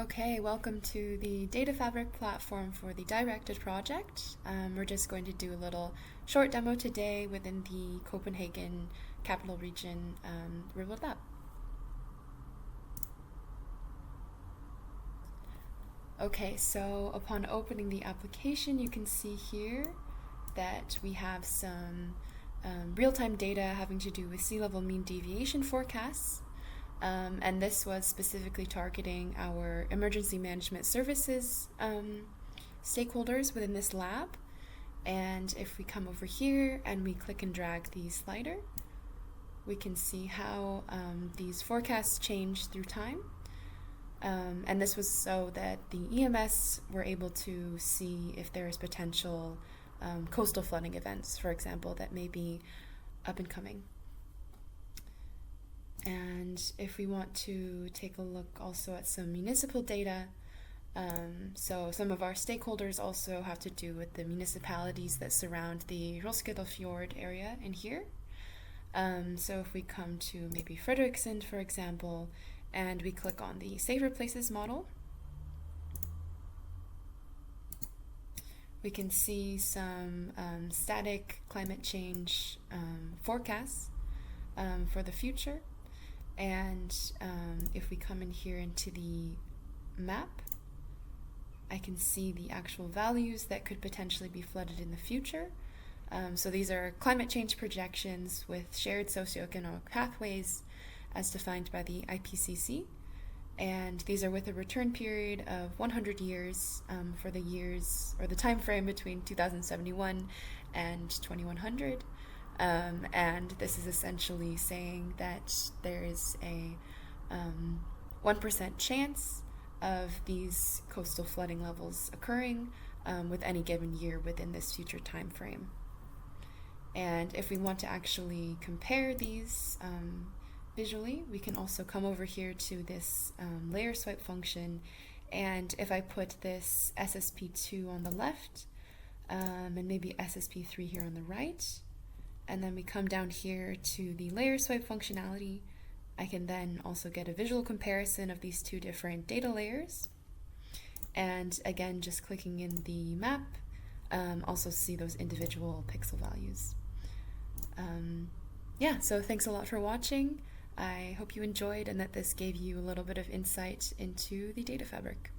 Okay, welcome to the Data Fabric platform for the Directed project. We're just going to do a little short demo today within the Copenhagen Capital Region Real World Lab. Okay, so upon opening the application, you can see here that we have some real-time data having to do with sea level mean deviation forecasts. And this was specifically targeting our emergency management services stakeholders within this lab. And if we come over here and we click and drag the slider, we can see how these forecasts change through time. And this was so that the EMS were able to see if there is potential coastal flooding events, for example, that may be up and coming. And if we want to take a look also at some municipal data, so some of our stakeholders also have to do with the municipalities that surround the Roskilde Fjord area in here. So if we come to maybe Frederiksund, for example, and we click on the Safer Places model, we can see some static climate change forecasts for the future. And if we come in here into the map, I can see the actual values that could potentially be flooded in the future. So these are climate change projections with shared socioeconomic pathways as defined by the IPCC. And these are with a return period of 100 years for the years or the time frame between 2071 and 2100. And this is essentially saying that there is a 1% chance of these coastal flooding levels occurring with any given year within this future time frame. And if we want to actually compare these visually, we can also come over here to this layer swipe function. And if I put this SSP2 on the left and maybe SSP3 here on the right, and then we come down here to the layer swipe functionality, I can then also get a visual comparison of these two different data layers. And again, just clicking in the map, also see those individual pixel values. Yeah, so thanks a lot for watching. I hope you enjoyed and that this gave you a little bit of insight into the data fabric.